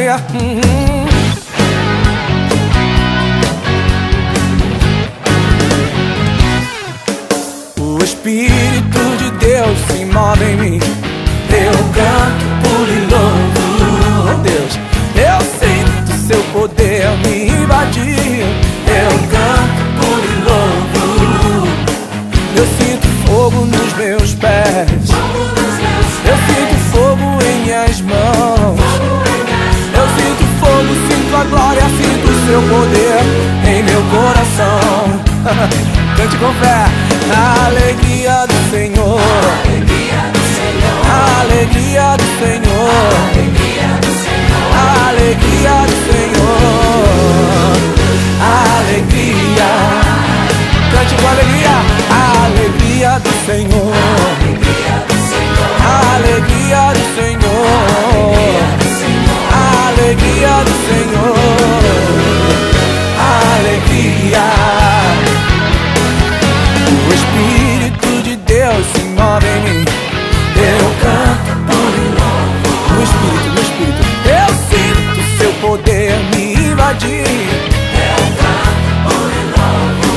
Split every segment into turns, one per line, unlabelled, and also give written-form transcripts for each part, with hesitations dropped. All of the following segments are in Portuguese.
alegria. O Espírito de Deus se move em mim. Eu canto, pulo e louvo, oh Deus. Eu sinto seu poder me invadir. Eu canto, pulo e louvo. Eu sinto fogo nos meus pés. Eu sinto fogo em minhas mãos. Eu sinto fogo, sinto a glória, sinto o seu poder em meu coração. Cante com fé. A alegria do Senhor, a alegria do Senhor, a alegria do Senhor, a alegria. Cante com alegria. A alegria do Senhor, a alegria do Senhor, a alegria do Senhor, a alegria. O Espírito de Deus se move em mim. Eu canto, pulo e louvo. No Espírito, eu sinto seu poder me invadir. Eu canto, pulo e louvo.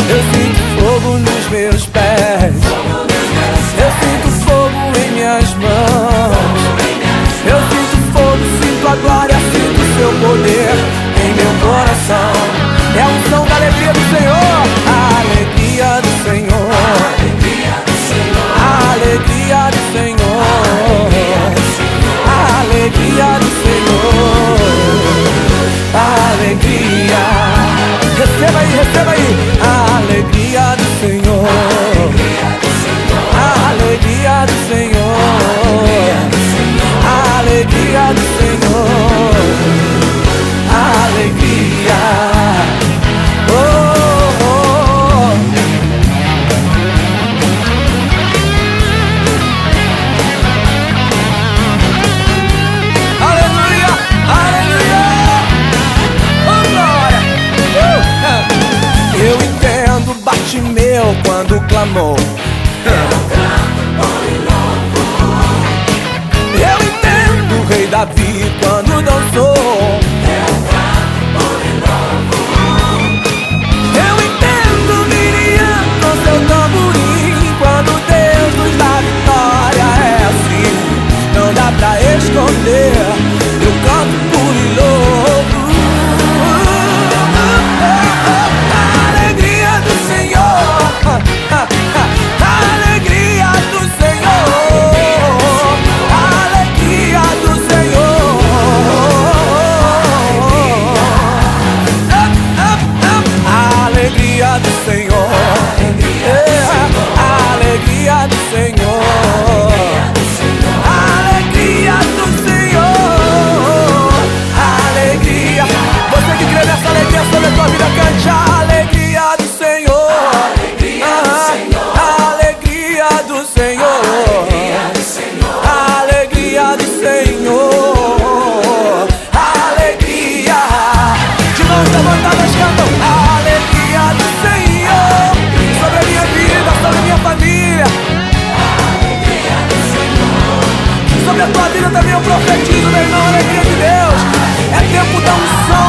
Eu sinto fogo nos meus pés. Eu sinto fogo em minhas mãos. Eu sinto fogo, sinto a glória, sinto seu poder em meu coração. É a unção da alegria do Senhor. A alegria do Senhor, a alegria do Senhor, a alegria do Senhor, a alegria. Receba aí, receba aí. A alegria do Senhor, a alegria do Senhor, a alegria do Senhor, a alegria. Eu entendo Bartimeu quando clamou. Eu entendo o rei Davi quando dançou. Eu entendo Miriam com seu tamborim quando Deus nos dá vitória. É assim, não dá pra esconder. Eu canto, pulo e louvo. Sobre a tua vida, cante a alegria do Senhor. A alegria do Senhor, a alegria do Senhor, a alegria. De mãos levantadas cantam a alegria do Senhor sobre a minha vida, sobre a minha família. Sobre a tua vida também eu profetizo, meu irmão, a alegria de Deus. É tempo da unção.